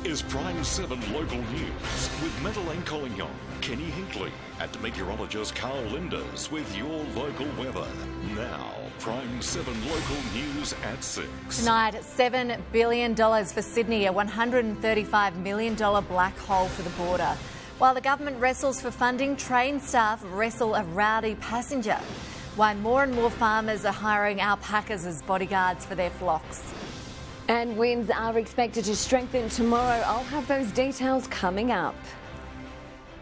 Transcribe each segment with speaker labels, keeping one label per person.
Speaker 1: is PRIME7 Local News with Madeleine Collignon, Kenny Hinkley and meteorologist Carl Linders with your local weather. Now, PRIME7 Local News at 6.
Speaker 2: Tonight, $7 billion for Sydney, a $135 million black hole for the border. While the government wrestles for funding, train staff wrestle a rowdy passenger. Why more and more farmers are hiring alpacas as bodyguards for their flocks.
Speaker 3: And winds are expected to strengthen tomorrow. I'll have those details coming up.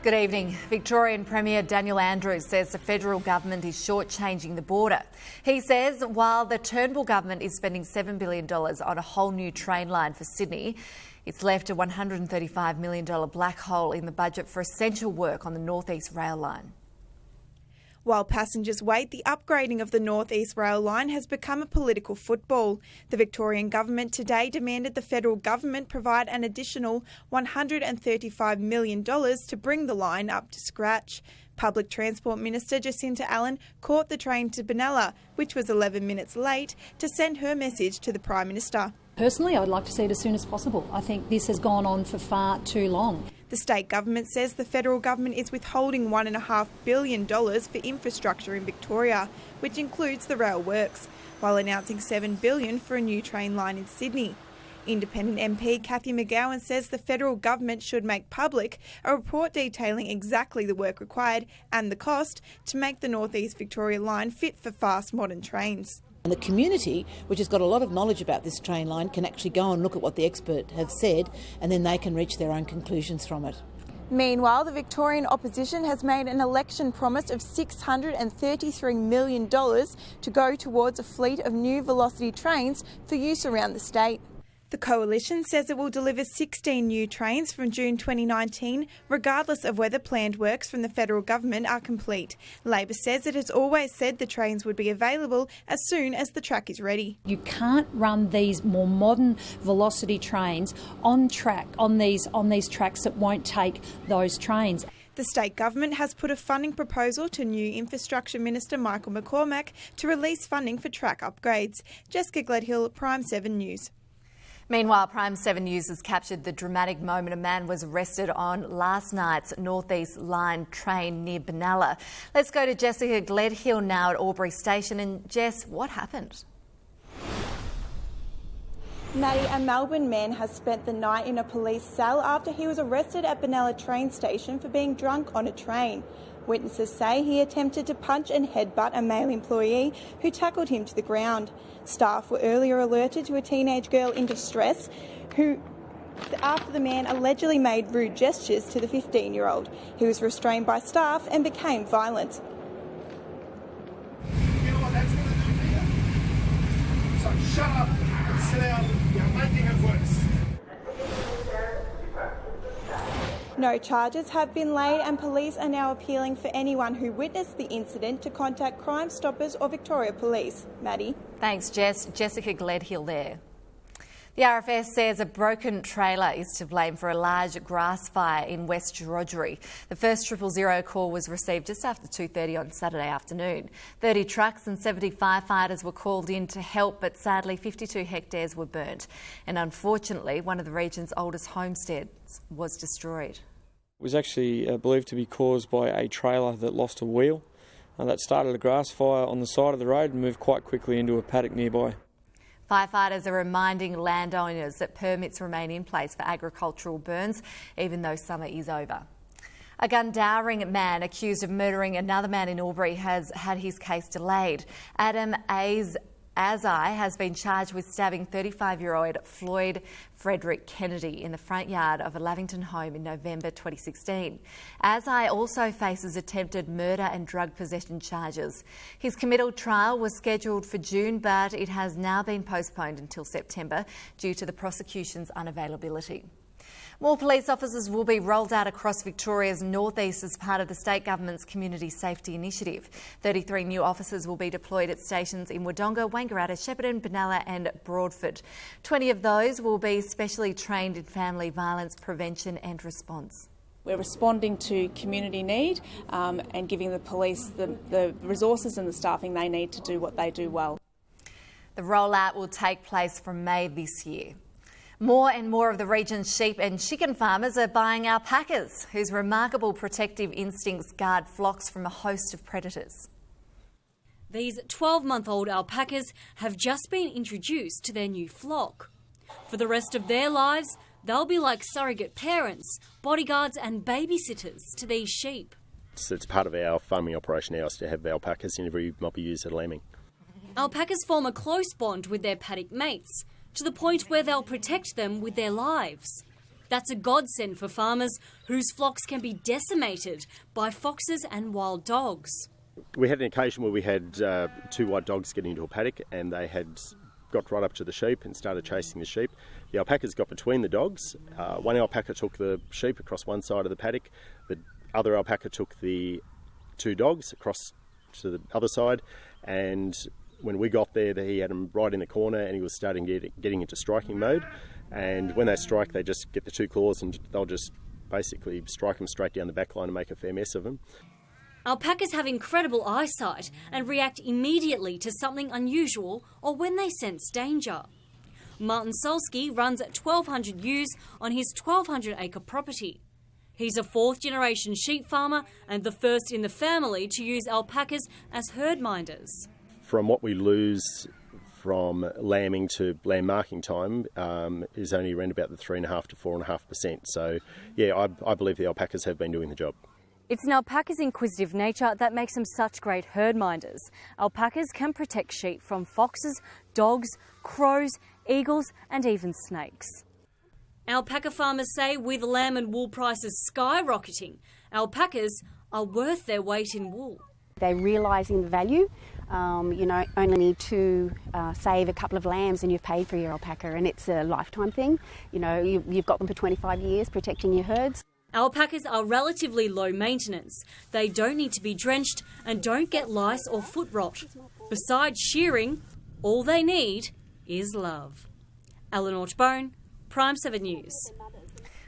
Speaker 2: Good evening. Victorian Premier Daniel Andrews says the federal government is shortchanging the border. He says while the Turnbull government is spending $7 billion on a whole new train line for Sydney, it's left a $135 million black hole in the budget for essential work on the North East rail line.
Speaker 4: While passengers wait, the upgrading of the North East rail line has become a political football. The Victorian government today demanded the federal government provide an additional $135 million to bring the line up to scratch. Public Transport Minister Jacinta Allen caught the train to Benalla, which was 11 minutes late, to send her message to the Prime Minister.
Speaker 5: Personally, I'd like to see it as soon as possible. I think this has gone on for far too long.
Speaker 4: The state government says the federal government is withholding $1.5 billion for infrastructure in Victoria, which includes the rail works, while announcing $7 billion for a new train line in Sydney. Independent MP Cathy McGowan says the federal government should make public a report detailing exactly the work required and the cost to make the North East Victoria line fit for fast modern trains.
Speaker 6: And the community, which has got a lot of knowledge about this train line, can actually go and look at what the expert has said, and then they can reach their own conclusions from it.
Speaker 4: Meanwhile, the Victorian opposition has made an election promise of $633 million to go towards a fleet of new velocity trains for use around the state. The coalition says it will deliver 16 new trains from June 2019, regardless of whether planned works from the federal government are complete. Labor says it has always said the trains would be available as soon as the track is ready.
Speaker 5: You can't run these more modern velocity trains on these tracks that won't take those trains.
Speaker 4: The state government has put a funding proposal to new Infrastructure Minister Michael McCormick to release funding for track upgrades. Jessica Gledhill, PRIME7 News.
Speaker 2: Meanwhile, PRIME7 News has captured the dramatic moment a man was arrested on last night's North East Line train near Benalla. Let's go to Jessica Gledhill now at Albury Station. And Jess, what happened?
Speaker 4: Maddie, a Melbourne man has spent the night in a police cell after he was arrested at Benalla train station for being drunk on a train. Witnesses say he attempted to punch and headbutt a male employee who tackled him to the ground. Staff were earlier alerted to a teenage girl in distress after the man allegedly made rude gestures to the 15-year-old. He was restrained by staff and became violent.
Speaker 7: You know what that's going to do to you? So shut up and sit down. You're making it worse.
Speaker 4: No charges have been laid and police are now appealing for anyone who witnessed the incident to contact Crime Stoppers or Victoria Police. Maddie.
Speaker 2: Thanks, Jess. Jessica Gledhill there. The RFS says a broken trailer is to blame for a large grass fire in West Wiradjuri. The first 000 call was received just after 2:30 on Saturday afternoon. 30 trucks and 70 firefighters were called in to help, but sadly 52 hectares were burnt. And unfortunately, one of the region's oldest homesteads was destroyed.
Speaker 8: It was actually believed to be caused by a trailer that lost a wheel. That started a grass fire on the side of the road and moved quite quickly into a paddock nearby.
Speaker 2: Firefighters are reminding landowners that permits remain in place for agricultural burns, even though summer is over. A Gundowring man accused of murdering another man in Albury has had his case delayed. Adam Azai has been charged with stabbing 35-year-old Floyd Frederick Kennedy in the front yard of a Lavington home in November 2016. Azai also faces attempted murder and drug possession charges. His committal trial was scheduled for June, but it has now been postponed until September due to the prosecution's unavailability. More police officers will be rolled out across Victoria's northeast as part of the state government's Community Safety Initiative. 33 new officers will be deployed at stations in Wodonga, Wangaratta, Shepparton, Benalla and Broadford. 20 of those will be specially trained in family violence prevention and response.
Speaker 9: We're responding to community need and giving the police the resources and the staffing they need to do what they do well.
Speaker 2: The rollout will take place from May this year. More and more of the region's sheep and chicken farmers are buying alpacas, whose remarkable protective instincts guard flocks from a host of predators.
Speaker 10: These 12-month-old alpacas have just been introduced to their new flock. For the rest of their lives, they'll be like surrogate parents, bodyguards and babysitters to these sheep.
Speaker 11: It's part of our farming operation now is to have alpacas in every mob we use at lambing.
Speaker 10: Alpacas form a close bond with their paddock mates, to the point where they'll protect them with their lives. That's a godsend for farmers whose flocks can be decimated by foxes and wild dogs.
Speaker 11: We had an occasion where we had 2 white dogs get into a paddock and they had got right up to the sheep and started chasing the sheep. The alpacas got between the dogs. One alpaca took the sheep across one side of the paddock. The other alpaca took the 2 dogs across to the other side, and when we got there, he had them right in the corner and he was starting getting into striking mode. And when they strike, they just get the 2 claws and they'll just basically strike them straight down the back line and make a fair mess of them.
Speaker 10: Alpacas have incredible eyesight and react immediately to something unusual or when they sense danger. Martin Solsky runs 1,200 ewes on his 1,200-acre property. He's a 4th-generation sheep farmer and the first in the family to use alpacas as herd minders.
Speaker 11: From what we lose from lambing to lamb marking time is only around about the 3.5% to 4.5%. So, yeah, I believe the alpacas have been doing the job.
Speaker 10: It's an alpaca's inquisitive nature that makes them such great herd minders. Alpacas can protect sheep from foxes, dogs, crows, eagles and even snakes. Alpaca farmers say with lamb and wool prices skyrocketing, alpacas are worth their weight in wool.
Speaker 12: They're realising the value. Only need to save a couple of lambs and you've paid for your alpaca, and it's a lifetime thing. You've got them for 25 years protecting your herds.
Speaker 10: Alpacas are relatively low maintenance. They don't need to be drenched and don't get lice or foot rot. Besides shearing, all they need is love. Eleanor Bone, PRIME7 News.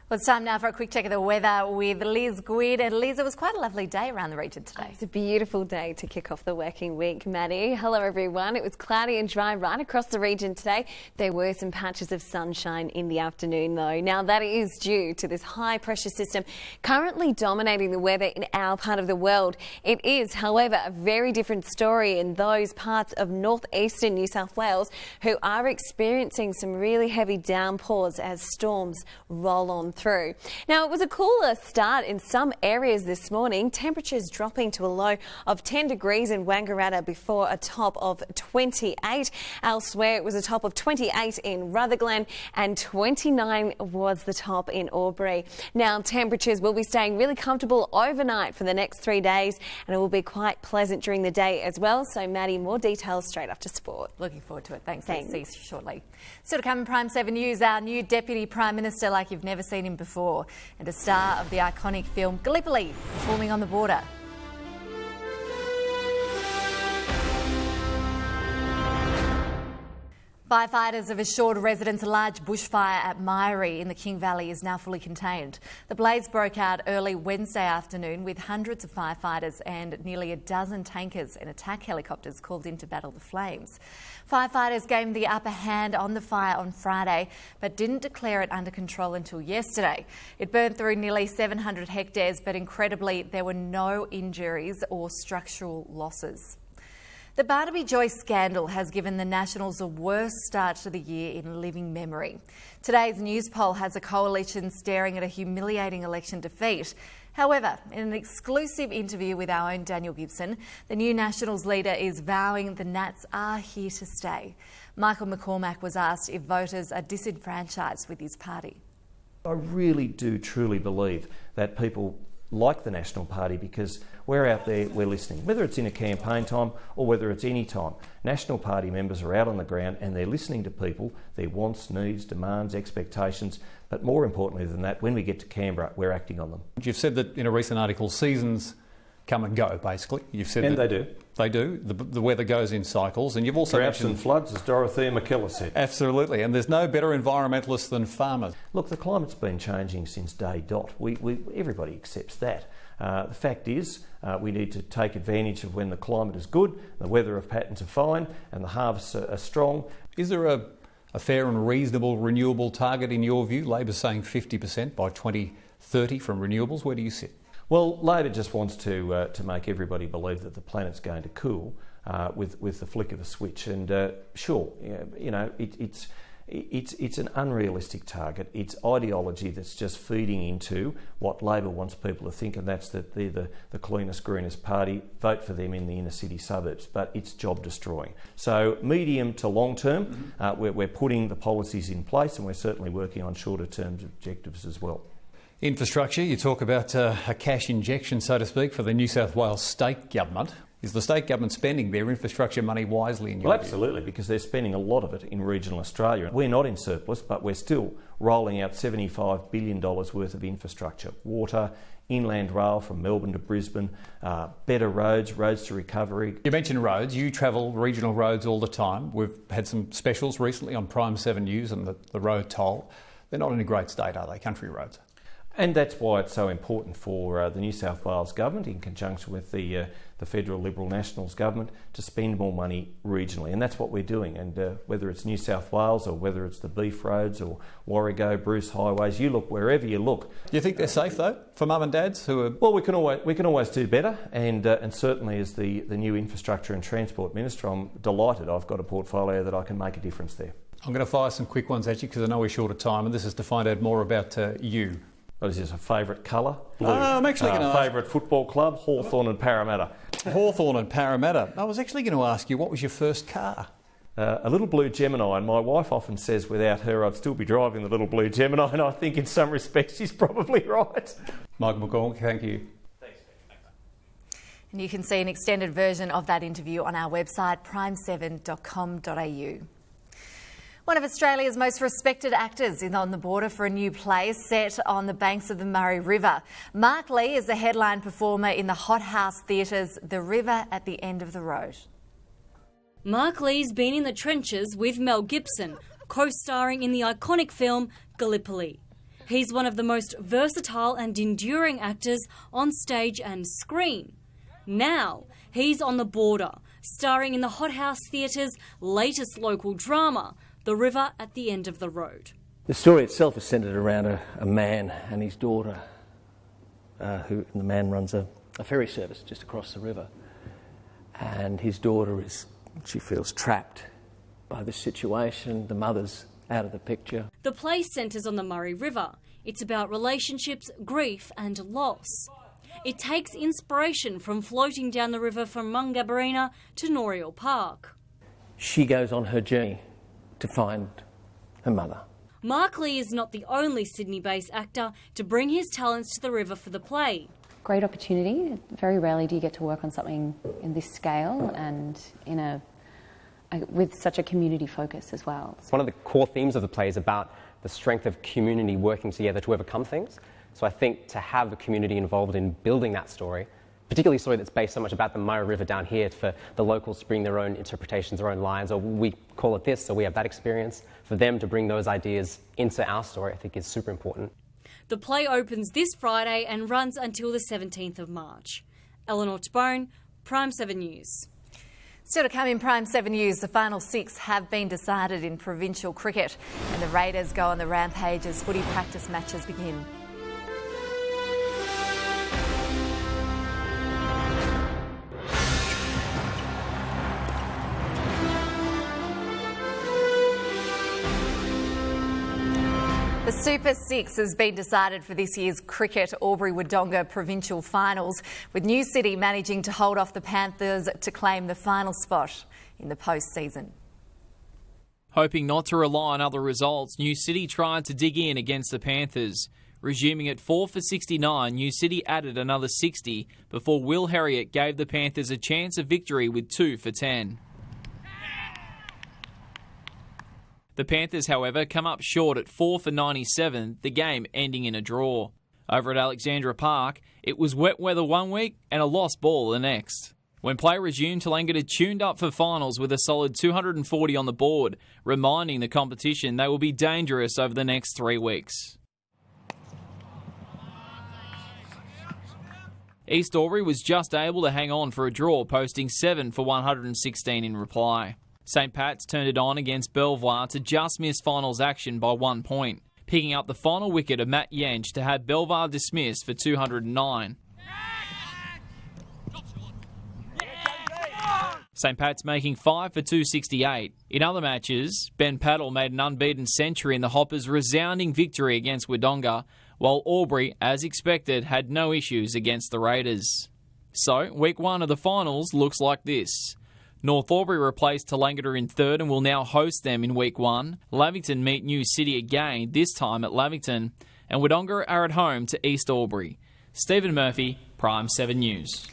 Speaker 2: Well, it's time now for a quick check of the weather with Liz Gwyd. And Liz, it was quite a lovely day around the region today.
Speaker 3: It's a beautiful day to kick off the working week, Maddie. Hello everyone. It was cloudy and dry right across the region today. There were some patches of sunshine in the afternoon though. Now that is due to this high pressure system currently dominating the weather in our part of the world. It is, however, a very different story in those parts of northeastern New South Wales who are experiencing some really heavy downpours as storms roll on through. Now, it was a cooler start in some areas this morning, temperatures dropping to a low of 10 degrees in Wangaratta before a top of 28. Elsewhere, it was a top of 28 in Rutherglen and 29 was the top in Albury. Now, temperatures will be staying really comfortable overnight for the next 3 days and it will be quite pleasant during the day as well. So, Maddie, more details straight after sport.
Speaker 2: Looking forward to it. Thanks. See you shortly. Still to come in PRIME7 News, our new Deputy Prime Minister like you've never seen him before, and a star of the iconic film Gallipoli performing on the border. Firefighters have assured residents a large bushfire at Myrie in the King Valley is now fully contained. The blaze broke out early Wednesday afternoon with hundreds of firefighters and nearly a dozen tankers and attack helicopters called in to battle the flames. Firefighters gained the upper hand on the fire on Friday but didn't declare it under control until yesterday. It burned through nearly 700 hectares, but incredibly there were no injuries or structural losses. The Barnaby Joyce scandal has given the Nationals a worst start to the year in living memory. Today's news poll has a coalition staring at a humiliating election defeat. However, in an exclusive interview with our own Daniel Gibson, the new Nationals leader is vowing the Nats are here to stay. Michael McCormick was asked if voters are disenfranchised with his party.
Speaker 13: I really do truly believe that people like the National Party because we're out there, we're listening. Whether it's in a campaign time or whether it's any time, National Party members are out on the ground and they're listening to people, their wants, needs, demands, expectations, but more importantly than that, when we get to Canberra, we're acting on them.
Speaker 14: You've said that in a recent article, seasons come and go, basically. You've said
Speaker 13: and
Speaker 14: that
Speaker 13: they do.
Speaker 14: They do. The weather goes in cycles, and you've also
Speaker 13: droughts
Speaker 14: mentioned
Speaker 13: and floods, as Dorothea McKellar said.
Speaker 14: Absolutely, and there's no better environmentalist than farmers.
Speaker 13: Look, the climate's been changing since day dot. Everybody accepts that. The fact is, we need to take advantage of when the climate is good, the weather patterns are fine, and the harvests are strong.
Speaker 14: Is there a a fair and reasonable renewable target in your view? Labor's saying 50% by 2030 from renewables. Where do you sit?
Speaker 13: Well, Labor just wants to make everybody believe that the planet's going to cool with the flick of a switch. And sure, you know, it's an unrealistic target. It's ideology that's just feeding into what Labor wants people to think, and that's that they're the cleanest, greenest party. Vote for them in the inner city suburbs, but it's job destroying. So medium to long term, we're putting the policies in place, and we're certainly working on shorter term objectives as well.
Speaker 14: Infrastructure, you talk about a cash injection, so to speak, for the New South Wales state government. Is the state government spending their infrastructure money wisely in your view?
Speaker 13: Absolutely, because they're spending a lot of it in regional Australia. We're not in surplus, but we're still rolling out $75 billion worth of infrastructure. Water, inland rail from Melbourne to Brisbane, better roads to recovery.
Speaker 14: You mentioned roads. You travel regional roads all the time. We've had some specials recently on PRIME7 News and the road toll. They're not in a great state, are they, country roads?
Speaker 13: And that's why it's so important for the New South Wales government, in conjunction with the federal Liberal Nationals government, to spend more money regionally. And that's what we're doing. And whether it's New South Wales or whether it's the beef roads or Warrego, Bruce highways, you look wherever you look.
Speaker 14: Do you think they're safe though for mum and dads who are?
Speaker 13: Well, we can always do better. And certainly as the new infrastructure and transport minister, I'm delighted I've got a portfolio that I can make a difference there.
Speaker 14: I'm going to fire some quick ones at you because I know we're short of time, and this is to find out more about you.
Speaker 13: What is this, a favourite colour? Blue.
Speaker 14: I'm actually going to
Speaker 13: favourite football club? Hawthorn and Parramatta.
Speaker 14: Hawthorn and Parramatta. I was actually going to ask you, what was your first car?
Speaker 13: A little blue Gemini, and my wife often says without her I'd still be driving the little blue Gemini, and I think in some respects she's probably right.
Speaker 14: Michael McCormick, thank you.
Speaker 2: And you can see an extended version of that interview on our website, prime7.com.au. One of Australia's most respected actors is on the border for a new play set on the banks of the Murray River. Mark Lee is the headline performer in the Hothouse Theatre's The River at the End of the Road.
Speaker 10: Mark Lee's been in the trenches with Mel Gibson, co-starring in the iconic film Gallipoli. He's one of the most versatile and enduring actors on stage and screen. Now he's on the border, starring in the Hothouse Theatre's latest local drama, The River at the End of the Road.
Speaker 15: The story itself is centred around a man and his daughter, the man runs a ferry service just across the river. And his daughter she feels trapped by this situation. The mother's out of the picture.
Speaker 10: The play centres on the Murray River. It's about relationships, grief and loss. It takes inspiration from floating down the river from Mungabarina to Noriel Park.
Speaker 15: She goes on her journey to find her mother.
Speaker 10: Mark Lee is not the only Sydney-based actor to bring his talents to the river for the play.
Speaker 16: Great opportunity. Very rarely do you get to work on something in this scale and with such a community focus as well.
Speaker 17: One of the core themes of the play is about the strength of community working together to overcome things. So I think to have the community involved in building that story, particularly a story that's based so much about the Murray River down here, for the locals to bring their own interpretations, their own lines, or we call it this, so we have that experience. For them to bring those ideas into our story, I think is super important.
Speaker 10: The play opens this Friday and runs until the 17th of March. Eleanor Tabone, PRIME7 News.
Speaker 2: Still to come in PRIME7 News, the final 6 have been decided in provincial cricket, and the Raiders go on the rampage as footy practice matches begin. The Super 6 has been decided for this year's cricket Albury-Wodonga provincial finals, with New City managing to hold off the Panthers to claim the final spot in the postseason.
Speaker 18: Hoping not to rely on other results, New City tried to dig in against the Panthers. Resuming at 4 for 69, New City added another 60 before Will Herriot gave the Panthers a chance of victory with 2 for 10. The Panthers, however, come up short at 4 for 97, the game ending in a draw. Over at Alexandra Park, it was wet weather one week and a lost ball the next. When play resumed, Tallangatta tuned up for finals with a solid 240 on the board, reminding the competition they will be dangerous over the next 3 weeks. East Albury was just able to hang on for a draw, posting 7 for 116 in reply. St Pat's turned it on against Belvoir to just miss finals action by 1 point, picking up the final wicket of Matt Yench to have Belvoir dismissed for 209. St Pat's making 5 for 268. In other matches, Ben Paddle made an unbeaten century in the Hoppers' resounding victory against Wodonga, while Albury, as expected, had no issues against the Raiders. So, week 1 of the finals looks like this. North Albury replaced Tallangatta in third and will now host them in week 1. Lavington meet New City again, this time at Lavington. And Wodonga are at home to East Albury. Stephen Murphy, PRIME7 News.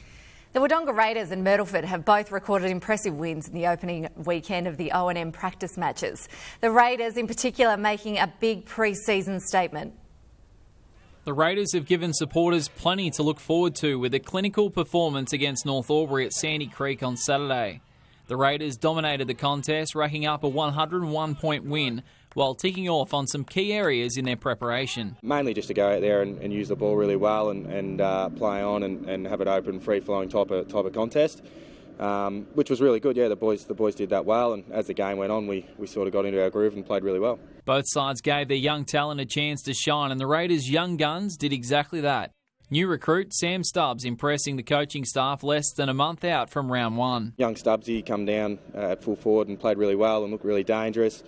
Speaker 2: The Wodonga Raiders and Myrtleford have both recorded impressive wins in the opening weekend of the O&M practice matches. The Raiders in particular making a big pre-season statement.
Speaker 18: The Raiders have given supporters plenty to look forward to with a clinical performance against North Albury at Sandy Creek on Saturday. The Raiders dominated the contest, racking up a 101-point win while ticking off on some key areas in their preparation.
Speaker 19: Mainly just to go out there and use the ball really well and play on and have it open, free-flowing type of contest, which was really good. Yeah, the boys did that well, and as the game went on, we sort of got into our groove and played really well.
Speaker 18: Both sides gave their young talent a chance to shine, and the Raiders' young guns did exactly that. New recruit Sam Stubbs impressing the coaching staff less than a month out from round 1.
Speaker 19: Young Stubbsy come down at full forward and played really well and looked really dangerous.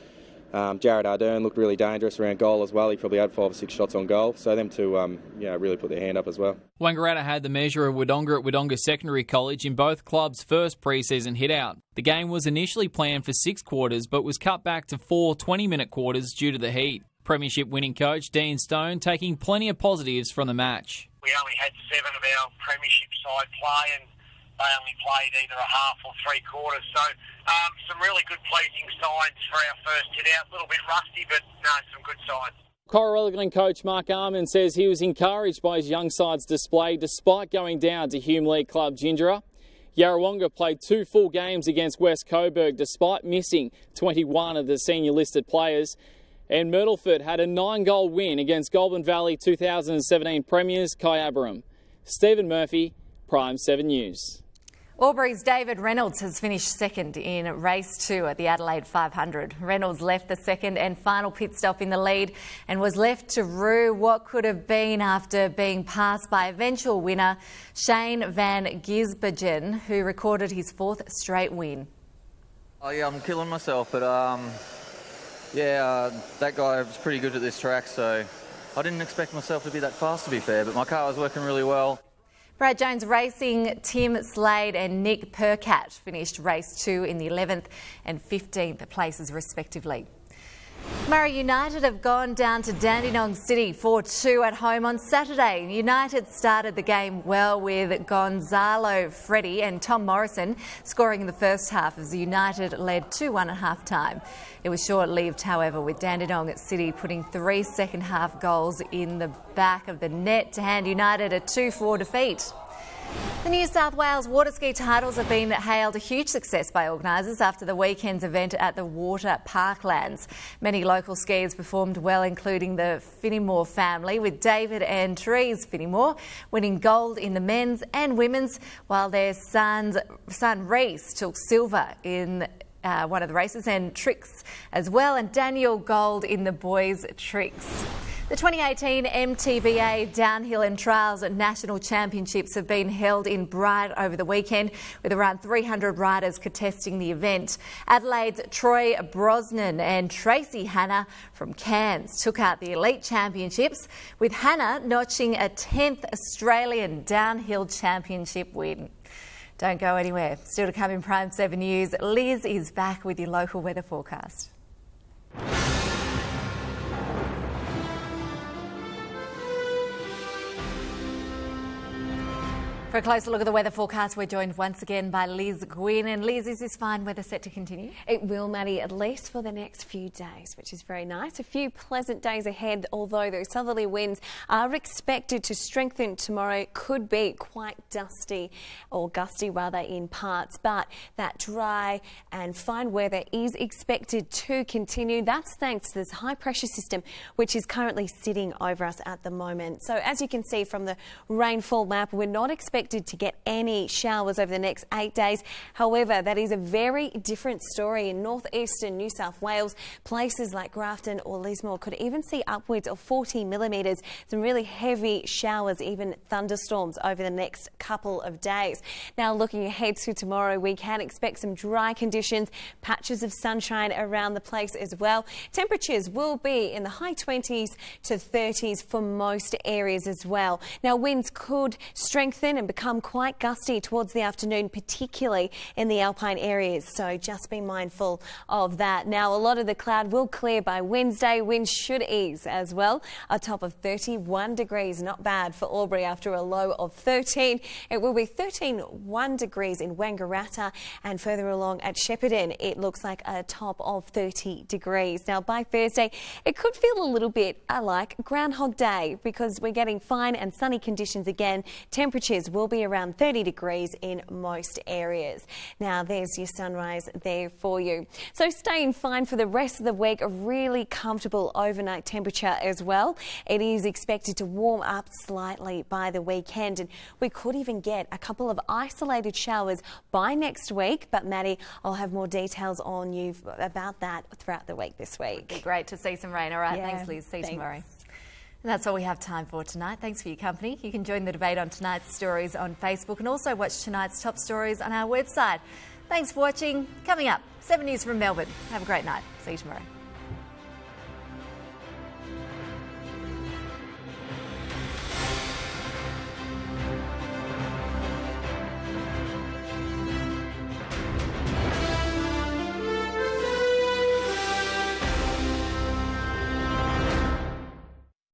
Speaker 19: Jared Ardern looked really dangerous around goal as well. He probably had 5 or 6 shots on goal. So them two really put their hand up as well.
Speaker 18: Wangaratta had the measure of Wodonga at Wodonga Secondary College in both clubs' first pre-season hit-out. The game was initially planned for 6 quarters but was cut back to 4 20-minute quarters due to the heat. Premiership winning coach Dean Stone taking plenty of positives from the match.
Speaker 20: We only had 7 of our premiership side play and they only played either a half or 3 quarters. So some really good pleasing signs for our first hit out. A little bit rusty, but no, some good signs.
Speaker 18: Coralligan coach Mark Arman says he was encouraged by his young side's display despite going down to Hume League club Gingera. Yarrawonga played 2 full games against West Coburg despite missing 21 of the senior listed players. And Myrtleford had a 9-goal win against Goulburn Valley 2017 premiers Kyabram. Stephen Murphy, PRIME7 News.
Speaker 2: Albury's David Reynolds has finished second in race 2 at the Adelaide 500. Reynolds left the second and final pit stop in the lead and was left to rue what could have been after being passed by eventual winner Shane van Gisbergen, who recorded his 4th straight win.
Speaker 21: Oh yeah, I'm killing myself, but that guy was pretty good at this track, so I didn't expect myself to be that fast, to be fair, but my car was working really well.
Speaker 2: Brad Jones Racing, Tim Slade and Nick Percat finished race 2 in the 11th and 15th places respectively. Murray United have gone down to Dandenong City 4-2 at home on Saturday. United started the game well with Gonzalo Freddy and Tom Morrison scoring in the first half as United led 2-1 at half-time. It was short-lived, however, with Dandenong City putting 3 second-half goals in the back of the net to hand United a 2-4 defeat. The New South Wales water ski titles have been hailed a huge success by organisers after the weekend's event at the Water Parklands. Many local skiers performed well, including the Finnimore family, with David and Therese Finnimore winning gold in the men's and women's, while their son Reese took silver in one of the races, and tricks as well, and Daniel gold in the boys' tricks. The 2018 MTBA Downhill and Trails National Championships have been held in Bright over the weekend, with around 300 riders contesting the event. Adelaide's Troy Brosnan and Tracy Hanna from Cairns took out the Elite Championships, with Hanna notching a 10th Australian Downhill Championship win. Don't go anywhere. Still to come in PRIME7 News, Liz is back with your local weather forecast. For a closer look at the weather forecast, we're joined once again by Liz Gwynn. And Liz, is this fine weather set to continue?
Speaker 3: It will, Maddie, at least for the next few days, which is very nice. A few pleasant days ahead, although those southerly winds are expected to strengthen tomorrow. Could be quite dusty, or gusty rather, in parts, but that dry and fine weather is expected to continue. That's thanks to this high pressure system, which is currently sitting over us at the moment. So as you can see from the rainfall map, we're not expecting expected to get any showers over the next 8 days. However, that is a very different story in northeastern New South Wales. Places like Grafton or Lismore could even see upwards of 40 millimetres. Some really heavy showers, even thunderstorms over the next couple of days. Now, looking ahead to tomorrow, we can expect some dry conditions, patches of sunshine around the place as well. Temperatures will be in the high 20s to 30s for most areas as well. Now, winds could strengthen and become quite gusty towards the afternoon, particularly in the alpine areas, so just be mindful of that. Now, a lot of the cloud will clear by Wednesday. Winds should ease as well. A top of 31 degrees, not bad for Albury after a low of 13. It will be 1 degrees in Wangaratta, and further along at Shepparton, it looks like a top of 30 degrees. Now, by Thursday, it could feel a little bit like Groundhog Day because we're getting fine and sunny conditions again. Temperatures will be around 30 degrees in most areas. Now, there's your sunrise there for you. So staying fine for the rest of the week, a really comfortable overnight temperature as well. It is expected to warm up slightly by the weekend, and we could even get a couple of isolated showers by next week. But Maddie, I'll have more details on you about that throughout the week this week.
Speaker 2: It'd be great to see some rain. All right,
Speaker 3: Yeah,
Speaker 2: thanks, Liz. See you
Speaker 3: thanks.
Speaker 2: tomorrow. And that's all we have time for tonight. Thanks for your company. You can join the debate on tonight's stories on Facebook and also watch tonight's top stories on our website. Thanks for watching. Coming up, 7 News from Melbourne. Have a great night. See you tomorrow.